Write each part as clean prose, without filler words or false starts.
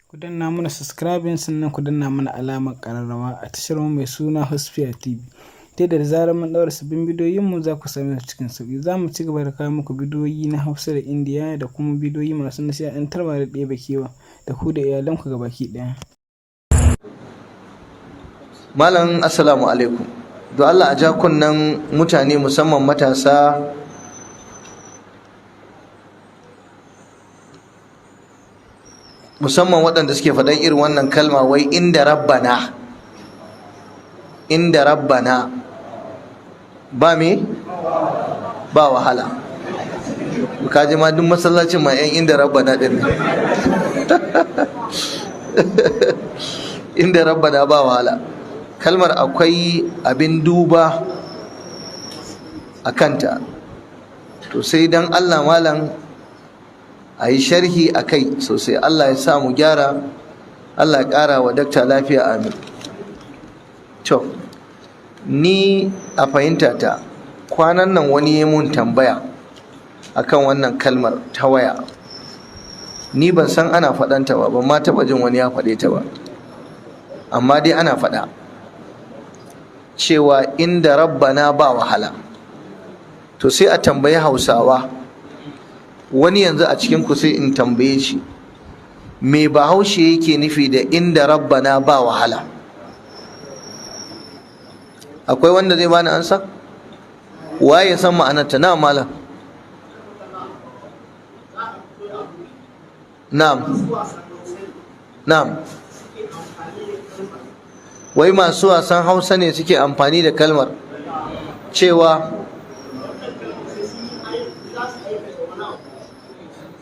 Ku danna mana subscribing sannan ku danna mana alamar ƙararrawa a tashar mu mai suna Husfiya TV. Ta da zarar mun ɗaura sabbin bidiyoyin mu za ku same su cikin sauƙi. Za mu ci gaba da kawo muku bidiyoyi na Hausa da Indiya da kuma bidiyoyi masu nishaɗantarwa da ɗebe kewa da ku da iyalanku gabaki ɗaya. Malam assalamu alaikum. Don Allah a ja kunnen mutane musamman matasa musamman waɗanda suke faɗan irin wannan kalma wai inda rabbana ba me ba wahala. Kaji ma duk masallacin ma yan inda rabbana din ne inda rabbana ba wahala. Kalmar akwai abin duba a kanta, to sai dan Allah malam a yi sharhi a kai sosai. Allah ya sa mu gyara, Allah ya ƙara wa dakta lafiya, amin. To ni a fahimta ta kwanan nan wani ya mun tambaya akan wannan kalmar ta waya. Ni ban san ana faɗanta ba, ban ma taɓa jin wani ya faɗe ta ba, amma dai ana faɗa cewa inda rabbana ba wahala. To sai a tambayi Hausawa, wani yanzu a cikin ku sai in tambaye shi me Bahaushe yake nufi da inda rabbana ba wahala? Akwai wanda zai bani ansa? Waye san ma'anarta? Na malam. Na'am. Wai masu wasan Hausa ne suke amfani da kalmar cewa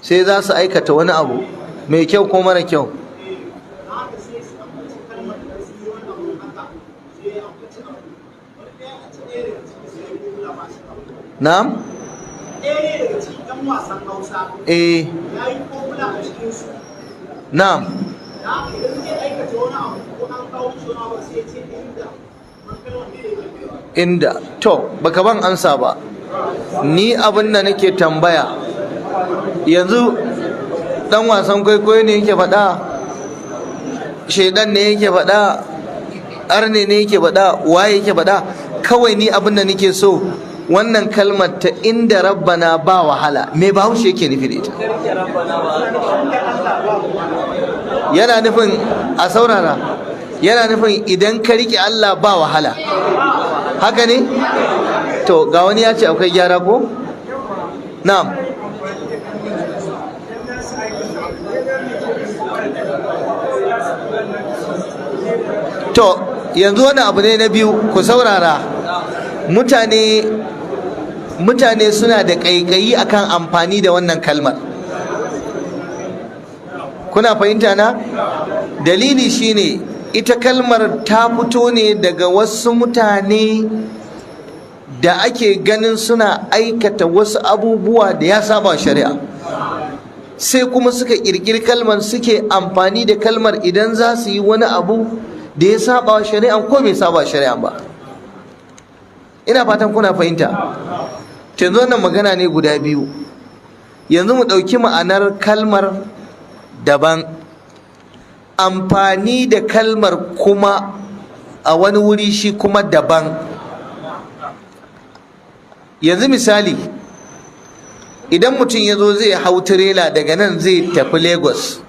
sai za su aikata wani abu mai kyau ko mara kyau. Na'am? Na'am. Inda to baka ban ansa ba. Ni abin da nake tambaya, yanzu dan wasan kwaikwayo ne yake faɗa, shaidan ne yake faɗa, arne ne yake faɗa, waye yake faɗa? Kawai ni abin da nake so wannan kalmar ta inda rabbana ba wahala, me Bahaushe yake nufi da ita? Yana nufin, a saurara, yana nufin idan ka riƙe Allah ba wahala, haka ne? To ga wani ya ce akwai gyara ko? Na'am. To yanzu wani abu ne na biyu, ku saurara. Mutane suna da ƙaiƙayi akan amfani da wannan kalmar. Kuna fahimta na? Dalili shine ita kalmar ta fito ne daga wasu mutane da ake ganin suna aikata wasu abubuwa da ya saba shari'a, sai kuma suka ƙirƙiri kalmar, suke amfani da kalmar idan za su yi wani abu da ya saba shari'a ko bai saba shari'a ba. Ina fatan kuna fahimta. Yanzu wannan magana ne guda biyu. Yanzu mu ɗauki ma'anar kalmar daban, amfani da kalmar kuma a wani wuri shi kuma daban. Yanzu misali, idan mutum ya zo zai hau tirela daga nan zai tafi Lagos,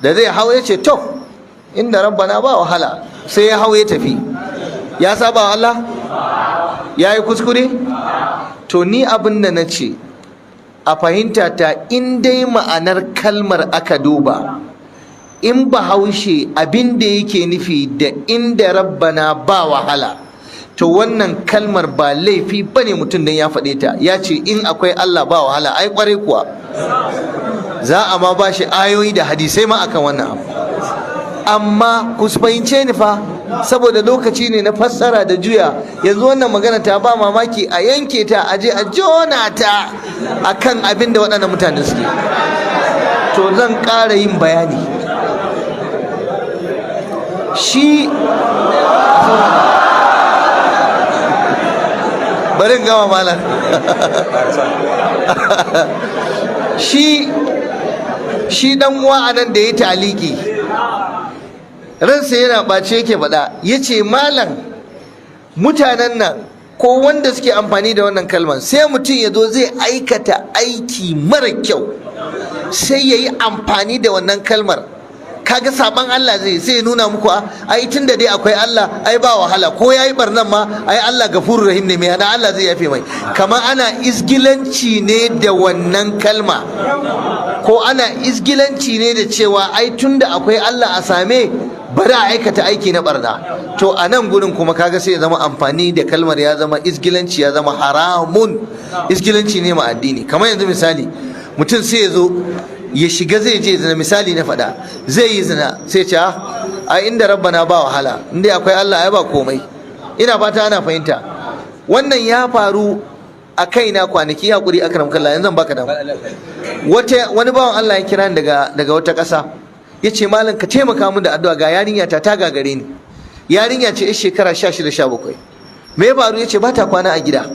da zai hau ya ce to inda rabbana ba wahala, sai ya hau ya tafi, ya saba wa Allah? Ya yi kuskure? To ni abin da na ce a fahimta ta, in dai ma'anar kalmar aka duba, in Bahaushe abin da yake nufi da inda rabbana ba wahala, to wannan kalmar ba laifi bane mutum dan ya faɗe ta. Ya ce in akwai Allah ba wahala, ai kwarai kuwa za a ma ba shi ayoyi da hadisai ma akan wannan abu. Amma ku fahimce ni fa, saboda lokaci ne na fassara da juya. Yanzu wannan magana ta ba mamaki a yanke ta, aje a jona ta akan abin da waɗannan mutane suke. To zan ƙara yin bayani. Shi bari gama malam. shi dan uwa anan da ya taliki ransa yana ɓace yake faɗa, ya ce malam mutanen nan ko wanda suke amfani da wannan kalmar, sai mutum ya zo zai aikata aiki mara kyau sai ya yi amfani da wannan kalmar, kaga saban Allah zai nuna muku ai tun da dai akwai Allah ai ba wahala, ko ya yi barnan ma ai Allah gafurur rahim ne mai hana, Allah zai yafe mai. Kamar ana isgilanci ne da wannan kalma, ko ana isgilanci ne da cewa ai tun da akwai Allah a same bari a aikata aiki na barna. To a nan gurin kuma kaga sai ya zama amfani da kalmar ya zama isgilanci, ya zama haramun, isgilanci ne ma addini. Kamar yanzu misali mutum sai ya zo ya shiga zai je zina, misali na faɗa zai yi zina sai ce a inda rabbana ba wahala, inda akwai Allah ai ba komai. Ina fata ana fahimta. Wannan ya faru a kaina kwanaki, hakuri akram kallah, yanzu baka da wani bawan Allah ya kira ni daga wata ƙasa, ya ce malam ka taimaka min da addu'a, ga yarinya ta gagare ni. Yarinya ce yar shekara 16-17. Me ya faru? Ya ce ba ta kwana a gida,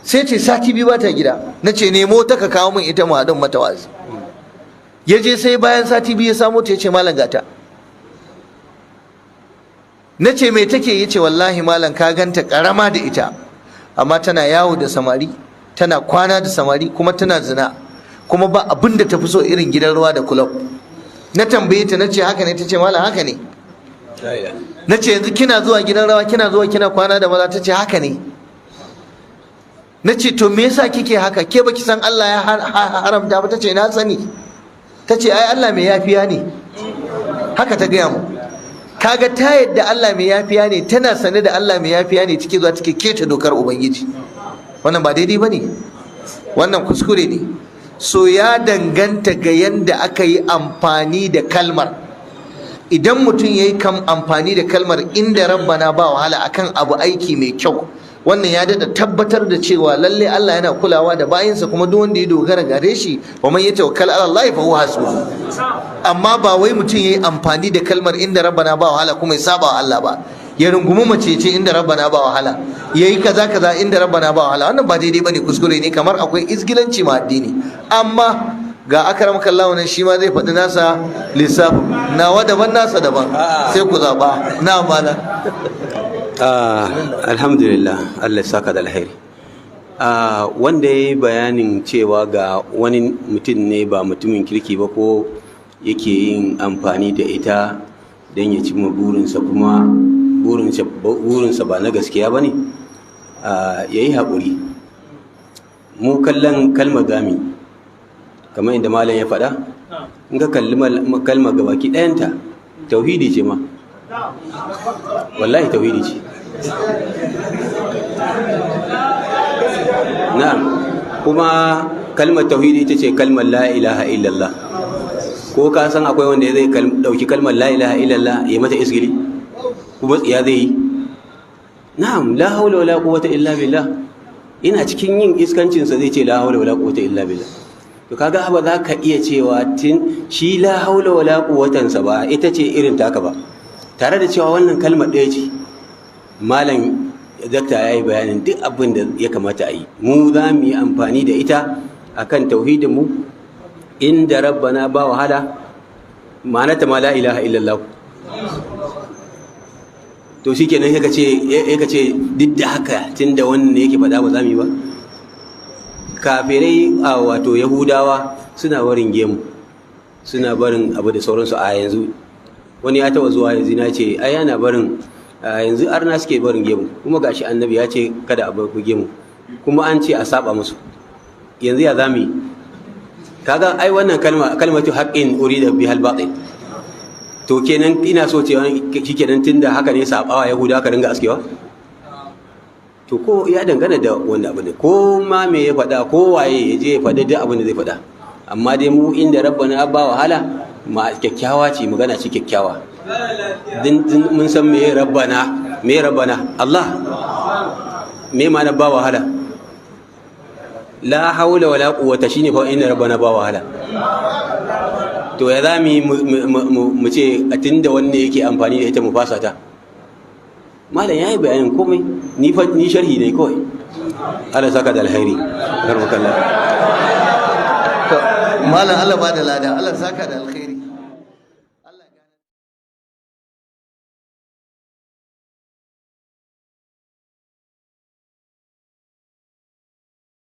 sai ce sati biyu ba ta gida. Na ce nemo ta ka kawo min ita mu haɗin mata wazi. Ya je sai bayan sati biyu ya samo ta, ya ce malam gata. Na ce me take? Ya ce wallahi malam ka ganta karama da ita, amma tana yawo da samari, tana kwana da samari, kuma tana zina, kuma ba abin da ta fi so irin gidan ruwa da kulob. Na tambaye ta, na ce haka ne? Ta ce malam haka ne. Na ce yanzu kina zuwa gidan rawa, kina zuwa kina kwana da maza? Ta ce haka ne. Na ce to me yasa kike haka, ke baki san Allah ya haramta ba? Ta ce na sani. Ta ce ai Allah mai yafiya ne, haka ta gaya mu. Kaga ta yadda Allah mai yafiya ne, tana sane da Allah mai yafiya ne, take zuwa take keta dokar ubangiji. Wannan ba daidai bane, wannan kuskure ne. So ya danganta ga yanda aka yi amfani da kalmar. Idan mutum ya yi amfani da kalmar inda rabbana ba wahala akan abu aiki mai kyau, wannan ya dada tabbatar da cewa lalle Allah yana kulawa da bayinsa, kuma duk wanda ya dogara gare shi, wa man yatawakkal ala Allah fa huwa hasbuh. Amma ba wai mutum yayi amfani da kalmar inda rabbana ba wahala kuma ya saba wa Allah ba, ya rungumi mace ce inda rabbana ba wahala, yayi kaza inda rabbana ba wahala. Wannan ba daidai bane, kuskure ne, kamar akwai isgilanci ma addini. Amma ga akramaka Allah nan shi ma zai faɗi nasa lissafin, nawa daban nasa daban, sai ku zaba. Na mala alhamdulillah, Allah ya saka da alheri. Wanda ya yi bayanin cewa ga wani mutum ne ba mutumin kirki ba, ko yake yin amfani da ita don ya cimma burinsa, kuma burinsa ba na gaskiya ba ne, ya yi haƙuri. Mu kallon kalmar gami kamar inda malam ya faɗa, in ka kalli kalmar gabaki ɗayanta tauhidi ce ma, wallahi tauhidi ce. Na'am, kuma kalmar tauhidi ita ce kalmar la ilaha illallah. Ko ka san akwai wanda zai dauki kalmar la ilaha illallah ya mata isgili kuma tsiya zai yi? Na'am, la haula wala quwwata illa billah. Ina cikin yin iskancinsa zai ce la haula wala quwwata illa billah. To kaga ba za ka iya cewa tin shi la haula wala quwwatansa ba ita ce irin taka ba, tare da cewa wannan kalmar ɗaya ce. Malam dakta ya yi bayanin duk abin da ya kamata a yi. Mu za mu yi amfani da ita akan tauhidinmu, inda rabbana ba wahala, ma'anata ma la ilaha illallah. To shi kenan ya ce duk da haka tun da wannan ne yake faɗa ba za mu yi ba. Kafirai wato Yahudawa suna barin gemu, suna barin abu da sauransu a yanzu. Wani ya taɓa zuwa yanzu na ce ai yana barin, yanzu arna suke barin gemu, kuma gashi annabi ya ce kada a bar gemu, kuma an ce a saba musu. Yanzu ya za mu yi? Kaga ai wannan kalmatu haqqin urida bihal batil. To kenan ina so cewa shikenan tunda haka ne sabawa Yahudawa ka ringa askewa? To ko ya dangana da wanda abu ne, ko ma me ya faɗa, ko waye ya je ya faɗa duk abin da zai faɗa. Amma dai mu inda rabbana ba wahala, ma kyakkyawa ce, magana ce kyakkyawa. Mun san me rabbana Allah, me ma na ba wahala? La haula wala quwwata shine fa inna rabbana ba wahala. To ya zami mu ce a tunda wanne yake amfani da ita mu fasa ta? Malam yayi bayanin komai, ni sharhi ne kawai. Allah saka da alheri. Garbakallah. malam Allah ba da lada, Allah saka da alkhairi.